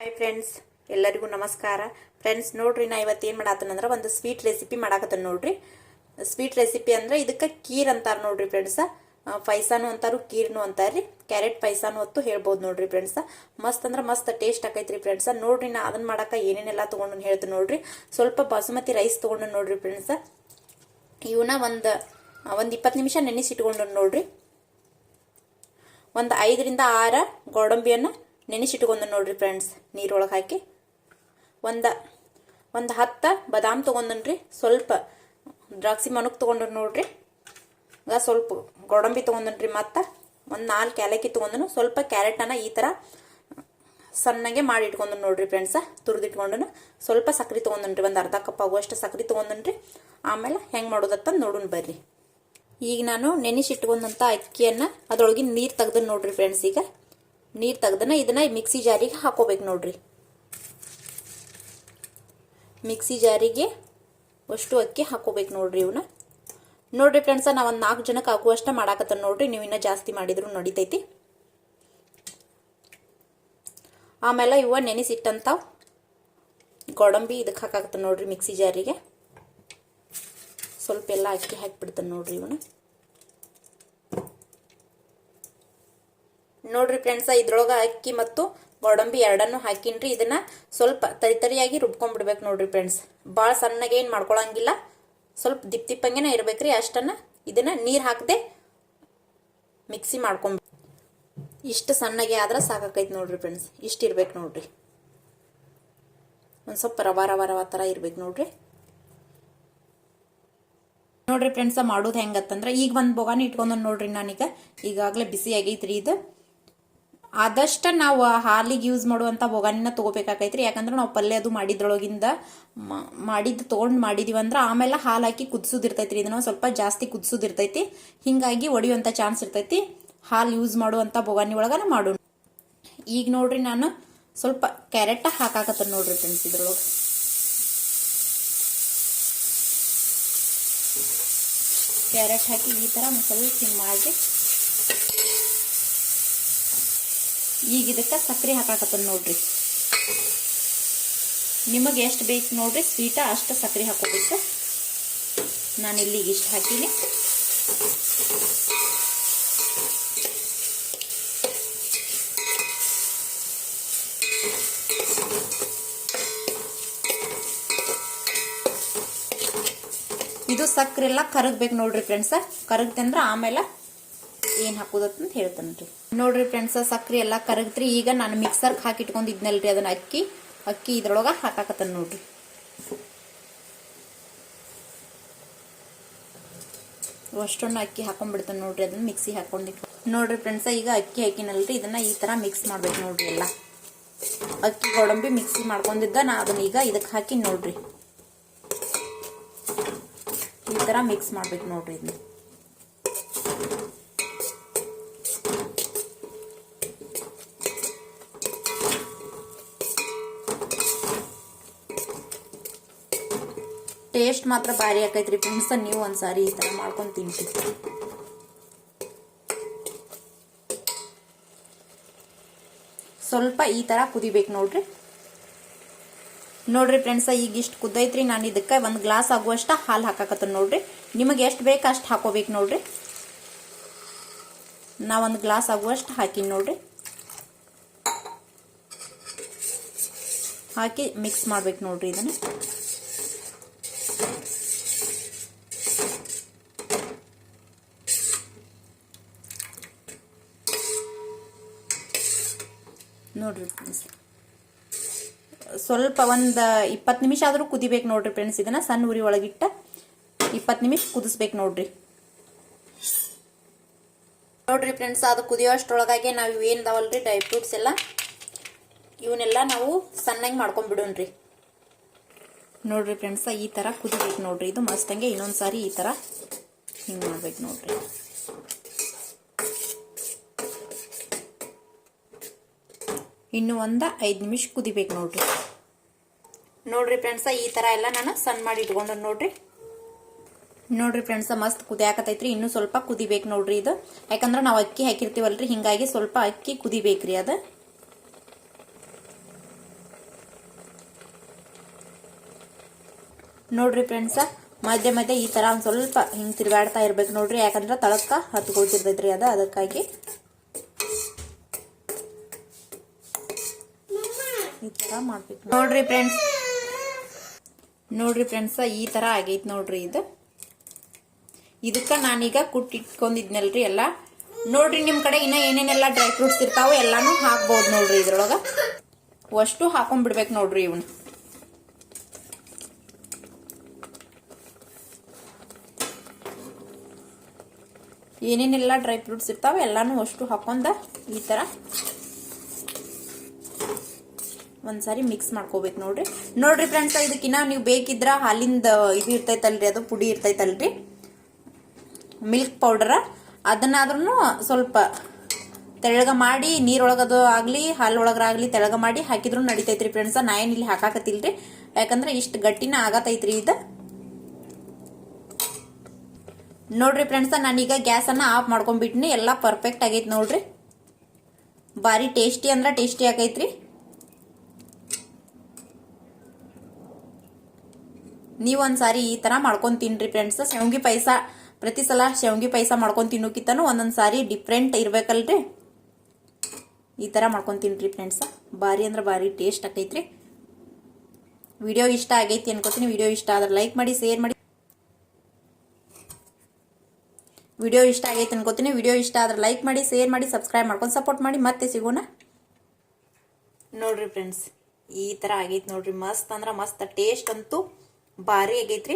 Hi friends, ಎಲ್ಲರಿಗೂ ನಮಸ್ಕಾರ. Friends ನೋಡ್ರಿ, ನಾ ಇವತ್ತು ಏನು ಮಾಡತ್ತನಂದ್ರೆ ಒಂದು ಸ್ವೀಟ್ ರೆಸಿಪಿ ಮಾಡಾಕತ್ತನ ನೋಡ್ರಿ. ಸ್ವೀಟ್ ರೆಸಿಪಿ ಅಂದ್ರೆ ಇದಕ್ಕೆ ಕೀರ್ ಅಂತಾರೆ ನೋಡ್ರಿ ಫ್ರೆಂಡ್ಸ. ಪೈಸಾನು ಅಂತಾರು, ಕೀರ್ನು ಅಂತಾರ್ರಿ. ಕ್ಯಾರೆಟ್ ಪೈಸಾನು ಹೊತ್ತು ಹೇಳ್ಬೋದು ನೋಡ್ರಿ ಫ್ರೆಂಡ್ಸ. ಮಸ್ತ್ ಅಂದ್ರೆ ಮಸ್ತ್ ಟೇಸ್ಟ್ ಆಕೈತ್ರಿ ಫ್ರೆಂಡ್ಸ. ನೋಡ್ರಿ, ನಾ ಅದನ್ನ ಮಾಡಾಕ ಏನೇನೆಲ್ಲ ತೊಗೊಂಡು ಹೇಳ್ತೀನಿ ನೋಡ್ರಿ. ಸ್ವಲ್ಪ ಬಾಸುಮತಿ ರೈಸ್ ತೊಗೊಂಡು ನೋಡ್ರಿ ಫ್ರೆಂಡ್ಸ. ಇವನ್ನ ಒಂದು 20 ನಿಮಿಷ ನೆನೆಸಿಟ್ಕೊಂಡು ನೋಡ್ರಿ. ಒಂದು 5 ರಿಂದ 6 ಗೋಡಂಬಿಯನ್ನು ನೆನೆಸಿಟ್ಕೊಂಡು ನೋಡ್ರಿ ಫ್ರೆಂಡ್ಸ್, ನೀರೊಳಗೆ ಹಾಕಿ. ಒಂದು 10 ಬಾದಾಮ್ ತೊಗೊಂಡ್ರಿ. ಸ್ವಲ್ಪ ದ್ರಾಕ್ಷಿ ಮನುಕ್ ತೊಗೊಂಡ್ರಿ ನೋಡ್ರಿ. ಸ್ವಲ್ಪ ಗೋಡಂಬಿ ತೊಗೊಂಡ್ರಿ. ಮತ್ತು ಒಂದು 4 ಏಲಕ್ಕಿ ತೊಗೊಂಡು, ಸ್ವಲ್ಪ ಕ್ಯಾರೆಟನ್ನು ಈ ಥರ ಸಣ್ಣಗೆ ಮಾಡಿ ಇಟ್ಕೊಂಡು ನೋಡ್ರಿ ಫ್ರೆಂಡ್ಸ. ತುರಿದಿಟ್ಕೊಂಡು ಸ್ವಲ್ಪ ಸಕ್ರೆ ತೊಗೊಂಡ್ರಿ. ಒಂದು ಅರ್ಧ ಕಪ್ ಆಗುವಷ್ಟು ಸಕ್ರೆ ತೊಗೊಂಡ್ರಿ. ಆಮೇಲೆ ಹೆಂಗೆ ಮಾಡೋದತ್ತ ನೋಡೋಣ ಬರ್ರಿ. ಈಗ ನಾನು ನೆನೆಸಿಟ್ಕೊಂಡಂಥ ಅಕ್ಕಿಯನ್ನು ಅದರೊಳಗೆ ನೀರು ತೆಗ್ದು ನೋಡ್ರಿ ಫ್ರೆಂಡ್ಸ್. ಈಗ ನೀರು ತೆಗ್ದನ ಇದನ್ನ ಮಿಕ್ಸಿ ಜಾರಿಗೆ ಹಾಕೋಬೇಕು ನೋಡ್ರಿ. ಮಿಕ್ಸಿ ಜಾರಿಗೆ ಅಷ್ಟು ಅಕ್ಕಿ ಹಾಕೋಬೇಕು ನೋಡ್ರಿ. ಇವನ್ನ ನೋಡ್ರಿ ಫ್ರೆಂಡ್ಸ, ನಾ ಒಂದು 4 ಜನಕ್ಕೆ ಆಗುವಷ್ಟ ಮಾಡಾಕತ್ತ ನೋಡ್ರಿ. ನೀವು ಇನ್ನೂ ಜಾಸ್ತಿ ಮಾಡಿದ್ರು ನಡಿತೈತಿ. ಆಮೇಲೆ ಇವ ನೆನೆಸಿಟ್ಟಂತ ಗೋಡಂಬಿ ಇದಕ್ಕೆ ಹಾಕಾಕತ್ತ ನೋಡ್ರಿ. ಮಿಕ್ಸಿ ಜಾರಿಗೆ ಸ್ವಲ್ಪ ಎಲ್ಲ ಅಕ್ಕಿ ಹಾಕಿಬಿಡ್ತಾನೆ ನೋಡ್ರಿ. ಇವನ್ನ ನೋಡ್ರಿ ಫ್ರೆಂಡ್ಸ, ಇದ್ರೊಳಗ ಅಕ್ಕಿ ಮತ್ತು ಗೋಡಂಬಿ ಎರಡನ್ನು ಹಾಕಿನ್ರಿ. ಇದನ್ನ ಸ್ವಲ್ಪ ತರಿಯಾಗಿ ರುಬ್ಕೊಂಡ್ಬಿಡ್ಬೇಕು ನೋಡ್ರಿ ಫ್ರೆಂಡ್ಸ್. ಭಾಳ ಸಣ್ಣಗೆ ಏನು ಮಾಡ್ಕೊಳಂಗಿಲ್ಲ, ಸ್ವಲ್ಪ ದಿಪ್ಪಂಗೆನ ಇರ್ಬೇಕ್ರಿ. ಅಷ್ಟನ್ನ ಇದನ್ನ ನೀರು ಹಾಕದೆ ಮಿಕ್ಸಿ ಮಾಡ್ಕೊಂಡ್ ಇಷ್ಟು ಸಣ್ಣಗೆ ಆದ್ರೆ ಸಾಕಾಕೈತಿ ನೋಡ್ರಿ ಫ್ರೆಂಡ್ಸ್. ಇಷ್ಟು ಇರ್ಬೇಕು ನೋಡ್ರಿ. ಒಂದು ಸ್ವಲ್ಪ ರವ ಥರ ಇರ್ಬೇಕು ನೋಡ್ರಿ. ನೋಡ್ರಿ ಫ್ರೆಂಡ್ಸ, ಮಾಡೋದು ಹೆಂಗತ್ತಂದ್ರೆ, ಈಗ ಒಂದು ಬೊಗಾನಿ ಇಟ್ಕೊಂಡ್ ನೋಡ್ರಿ. ನಾನೀಗ ಈಗಾಗಲೇ ಬಿಸಿ ಆಗೈತ್ರಿ. ಇದು ಆದಷ್ಟು ನಾವು ಹಾಲಿಗೆ ಯೂಸ್ ಮಾಡುವಂಥ ಬೊಗಾನಿನ ತೊಗೋಬೇಕಾಗೈತ್ರಿ. ಯಾಕಂದ್ರೆ ನಾವು ಪಲ್ಯ ಅದು ಮಾಡಿದ್ರೊಳಗಿಂದ ತೊಗೊಂಡು ಮಾಡಿದೀವಿ ಅಂದ್ರೆ ಆಮೇಲೆ ಹಾಲು ಹಾಕಿ ಕುದಿಸೋದಿರ್ತೈತ್ರಿ. ಇದನ್ನ ಸ್ವಲ್ಪ ಜಾಸ್ತಿ ಕುದಿಸೋದಿರ್ತೈತಿ. ಹಿಂಗಾಗಿ ಒಡೆಯುವಂಥ ಚಾನ್ಸ್ ಇರ್ತೈತಿ. ಹಾಲು ಯೂಸ್ ಮಾಡುವಂಥ ಬೊಗಾನಿ ಒಳಗನ ಮಾಡೋಣ. ಈಗ ನೋಡ್ರಿ, ನಾನು ಸ್ವಲ್ಪ ಕ್ಯಾರೆಟ್ ಹಾಕಾಕತ್ತ ನೋಡ್ರಿ ಫ್ರೆಂಡ್ಸ್. ಇದ್ರೊಳಗೆ ಕ್ಯಾರೆಟ್ ಹಾಕಿ ಈ ಥರ ಸ್ವಲ್ಪ ಹಿಂಗೆ ಮಾಡಿ, ಈಗ ಇದಕ್ಕೆ ಸಕ್ಕರೆ ಹಾಕಾಕತ್ತ ನೋಡ್ರಿ. ನಿಮಗೆ ಎಷ್ಟು ಬೇಕು ನೋಡ್ರಿ ಸ್ವೀಟ, ಅಷ್ಟು ಸಕ್ಕರೆ ಹಾಕೋಬೇಕು. ನಾನು ಇಲ್ಲಿಗೆ ಇಷ್ಟು ಹಾಕಿನಿ. ಇದು ಸಕ್ಕರೆ ಎಲ್ಲ ಕರಗಬೇಕು ನೋಡ್ರಿ ಫ್ರೆಂಡ್ಸ. ಕರಗ್ತಂದ್ರೆ ಆಮೇಲೆ ಏನು ಹಾಕೋದತ್ತಂತ ಹೇಳ್ತಾನ್ರಿ. ನೋಡ್ರಿ ಫ್ರೆಂಡ್ಸ, ಸಕ್ಕರೆ ಎಲ್ಲ ಕರಗ್ತ್ರಿ. ಈಗ ನಾನು ಮಿಕ್ಸರ್ಗೆ ಹಾಕಿಟ್ಕೊಂಡಿದ್ನಲ್ರಿ, ಅದನ್ನ ಅಕ್ಕಿ ಇದ್ರೊಳಗೆ ಹಾಕಾಕತ್ತನ ನೋಡ್ರಿ. ಅಷ್ಟೊಂದು ಅಕ್ಕಿ ಹಾಕೊಂಡ್ಬಿಡ್ತಾನೆ ನೋಡ್ರಿ. ಅದನ್ನ ಮಿಕ್ಸಿ ಹಾಕೊಂಡಿಟ್ಟು ನೋಡ್ರಿ ಫ್ರೆಂಡ್ಸ, ಈಗ ಅಕ್ಕಿ ಹಾಕಿನಲ್ರಿ, ಇದನ್ನ ಈ ತರ ಮಿಕ್ಸ್ ಮಾಡ್ಬೇಕು ನೋಡ್ರಿ. ಎಲ್ಲ ಅಕ್ಕಿ ಗೋಡಂಬಿ ಮಿಕ್ಸಿ ಮಾಡ್ಕೊಂಡಿದ್ದ ನಾ ಅದನ್ನ ಈಗ ಇದಕ್ಕೆ ಹಾಕಿ ನೋಡ್ರಿ. ಈ ತರ ಮಿಕ್ಸ್ ಮಾಡ್ಬೇಕು ನೋಡ್ರಿ. ಇದನ್ನ ಟೇಸ್ಟ್ ಮಾತ್ರ ಭಾರಿ ಆಕೈತ್ರಿ ಫ್ರೆಂಡ್ಸ್. ನೀವು ಒಂದ್ಸಾರಿ ಈ ತರ ಮಾಡ್ಕೊಂಡು ತಿನ್ಸಿ. ಸ್ವಲ್ಪ ಈ ತರ ಕುದಿಬೇಕು ನೋಡ್ರಿ. ನೋಡ್ರಿ ಫ್ರೆಂಡ್ಸ್, ಈಗ ಇಷ್ಟು ಕುದ್ದೈತ್ರಿ. ನಾನು ಇದಕ್ಕೆ 1 ಗ್ಲಾಸ್ ಆಗುವಷ್ಟ ಹಾಲು ಹಾಕಾಕತ್ತ ನೋಡ್ರಿ. ನಿಮಗೆ ಎಷ್ಟು ಬೇಕು ಅಷ್ಟು ಹಾಕೋಬೇಕು ನೋಡ್ರಿ. ನಾ 1 ಗ್ಲಾಸ್ ಆಗುವಷ್ಟು ಹಾಕಿನಿ ನೋಡ್ರಿ. ಹಾಕಿ ಮಿಕ್ಸ್ ಮಾಡ್ಬೇಕು ನೋಡ್ರಿ. ಇದನ್ನ ನೋಡ್ರಿ ಫ್ರೆಂಡ್ಸ್, ಸ್ವಲ್ಪ ಒಂದು 20 ನಿಮಿಷ ಆದ್ರೂ ಕುದಿಬೇಕು ನೋಡ್ರಿ ಫ್ರೆಂಡ್ಸ್. ಇದನ್ನ ಸಣ್ಣ ಉರಿ ಒಳಗಿಟ್ಟ 20 ನಿಮಿಷ ಕುದಿಸ್ಬೇಕು ನೋಡ್ರಿ. ನೋಡ್ರಿ ಫ್ರೆಂಡ್ಸ್, ಅದು ಕುದಿಯೋಷ್ಟ್ರೊಳಗಾಗಿ ನಾವು ಏನಿದಾವಲ್ರಿ ಡ್ರೈ ಫ್ರೂಟ್ಸ್ ಎಲ್ಲ, ಇವನ್ನೆಲ್ಲ ನಾವು ಸಣ್ಣಗೆ ಮಾಡ್ಕೊಂಡ್ಬಿಡೋಣ್ರಿ. ನೋಡ್ರಿ ಫ್ರೆಂಡ್ಸ್, ಈ ತರ ಕುದಿಬೇಕು ನೋಡ್ರಿ. ಇದು ಮಸ್ತಂಗೆ ಇನ್ನೊಂದ್ಸಾರಿ ಈ ತರ ಹಿಂಗೆ ಮಾಡ್ಬೇಕು ನೋಡ್ರಿ. ಇನ್ನು ಒಂದು 5 ನಿಮಿಷ ಕುದಿಬೇಕು ನೋಡ್ರಿ. ನೋಡ್ರಿ ಫ್ರೆಂಡ್ಸ, ಈ ತರ ಎಲ್ಲ ನಾನು ಸಣ್ಣ ಮಾಡಿ ಇಟ್ಕೊಂಡು ನೋಡ್ರಿ. ನೋಡ್ರಿ ಫ್ರೆಂಡ್ಸ, ಮಸ್ತ್ ಕುದಿಯಾಕತೈತ್ರಿ. ಇನ್ನು ಸ್ವಲ್ಪ ಕುದಿಬೇಕು ನೋಡ್ರಿ ಇದು. ಯಾಕಂದ್ರೆ ನಾವು ಅಕ್ಕಿ ಹಾಕಿರ್ತೀವಲ್ರಿ, ಹಿಂಗಾಗಿ ಸ್ವಲ್ಪ ಅಕ್ಕಿ ಕುದಿಬೇಕ್ರಿ. ಅದು ನೋಡ್ರಿ ಫ್ರೆಂಡ್ಸ, ಮಧ್ಯೆ ಮಧ್ಯೆ ಈ ಥರ ಒಂದು ಸ್ವಲ್ಪ ಹಿಂಗೆ ತಿರುಗಾಡ್ತಾ ಇರ್ಬೇಕು ನೋಡ್ರಿ, ಯಾಕಂದ್ರೆ ತಳಕ್ಕ ಹತ್ಕೊಳ್ತಿರ್ತೈತ್ರಿ ಅದಕ್ಕಾಗಿ ಈ ಥರ ಮಾಡ್ಬೇಕು ನೋಡ್ರಿ ಫ್ರೆಂಡ್ಸ್. ಈ ಥರ ಆಗೈತೆ ನೋಡ್ರಿ. ಇದಕ್ಕೆ ನಾನೀಗ ಕುಟ್ಟಿಟ್ಕೊಂಡಿದ್ನಲ್ರಿ ಎಲ್ಲ. ನೋಡ್ರಿ ನಿಮ್ಮ ಕಡೆ ಇನ್ನ ಏನೇನೆಲ್ಲ ಡ್ರೈ ಫ್ರೂಟ್ಸ್ ಇರ್ತಾವೆ ಎಲ್ಲಾನು ಹಾಕ್ಬೋದು ನೋಡ್ರಿ. ಇದ್ರೊಳಗ ಅಷ್ಟು ಹಾಕೊಂಡ್ಬಿಡ್ಬೇಕು ನೋಡ್ರಿ. ಇವನ್ ಏನೇನೆಲ್ಲ ಡ್ರೈ ಫ್ರೂಟ್ಸ್ ಇರ್ತಾವೆ ಎಲ್ಲಾನು ಅಷ್ಟು ಹಾಕೊಂಡ ಈ ತರ ಒಂದ್ಸಾರಿ ಮಿಕ್ಸ್ ಮಾಡ್ಕೋಬೇಕು ನೋಡ್ರಿ. ನೋಡ್ರಿ ಫ್ರೆಂಡ್ಸ್, ಇದಕ್ಕಿನ್ನ ನೀವು ಬೇಕಿದ್ರ ಹಾಲಿಂದ ಇದು ಇರ್ತೈತಲ್ರಿ, ಅದು ಪುಡಿ ಇರ್ತೈತಲ್ರಿ, ಮಿಲ್ಕ್ ಪೌಡರ್, ಅದನ್ನಾದ್ರೂ ಸ್ವಲ್ಪ ತೆಳಗ ಮಾಡಿ ನೀರೊಳಗದು ಆಗ್ಲಿ ಹಾಲೊಳಗಾಗ್ಲಿ ತೆಳಗ ಮಾಡಿ ಹಾಕಿದ್ರು ನಡಿತೈತ್ರಿ ಫ್ರೆಂಡ್ಸ್. ನಾ ಏನ್ ಇಲ್ಲಿ ಹಾಕಾಕತಿಲ್ರಿ, ಯಾಕಂದ್ರೆ ಇಷ್ಟು ಗಟ್ಟಿನ ಆಗತೈತ್ರಿ ಇದು. ನೋಡ್ರಿ ಫ್ರೆಂಡ್ಸ್, ನಾನೀಗ ಗ್ಯಾಸ್ ಅನ್ನ ಆಫ್ ಮಾಡ್ಕೊಂಡ್ಬಿಟ್ನಿ. ಎಲ್ಲ ಪರ್ಫೆಕ್ಟ್ ಆಗೈತಿ ನೋಡ್ರಿ. ಬಾರಿ ಟೇಸ್ಟಿ ಅಂದ್ರ ಟೇಸ್ಟಿ ಆಗೈತ್ರಿ. ನೀವು ಒಂದ್ಸಾರಿ ಈ ತರ ಮಾಡ್ಕೊಂಡ್ ತಿನ್ರಿ ಫ್ರೆಂಡ್ಸ್. ಶಾವ್ಗಿ ಪಾಯಸ ಪ್ರತಿ ಸಲ ಶಾವ್ಗಿ ಪಾಯಸ ಮಾಡ್ಕೊಂಡ್ ತಿನ್ನೋಕಿತ್ತನು ಒಂದೊಂದ್ಸಾರಿ ಡಿಫ್ರೆಂಟ್ ಇರ್ಬೇಕಲ್ರಿ. ಈ ತರ ಮಾಡ್ಕೊಂಡ್ ತಿನ್ರಿ ಫ್ರೆಂಡ್ಸ್. ಬಾರಿ ಅಂದ್ರ ಬಾರಿ ಟೇಸ್ಟ್ ಆಗೈತ್ರಿ. ವಿಡಿಯೋ ಇಷ್ಟ ಆಗೈತಿ ಅನ್ಕೋತೀನಿ. ವಿಡಿಯೋ ಇಷ್ಟ ಆದ್ರೆ ಲೈಕ್ ಮಾಡಿ, ಶೇರ್ ಮಾಡಿ. ವಿಡಿಯೋ ಇಷ್ಟ ಆಗೈತಿ ಅನ್ಕೋತೀನಿ. ವಿಡಿಯೋ ಇಷ್ಟ ಆದ್ರೆ ಲೈಕ್ ಮಾಡಿ, ಶೇರ್ ಮಾಡಿ, ಸಬ್ಸ್ಕ್ರೈಬ್ ಮಾಡ್ಕೊಂಡು ಸಪೋರ್ಟ್ ಮಾಡಿ. ಮತ್ತೆ ಸಿಗೋಣ. ನೋಡ್ರಿ ಫ್ರೆಂಡ್ಸ್, ಈ ತರ ಆಗೈತಿ ನೋಡ್ರಿ. ಮಸ್ತ್ ಅಂದ್ರ ಮಸ್ತ್. ಟೇಸ್ಟ್ ಅಂತೂ ಭಾರಿ ಆಗೈತ್ರಿ.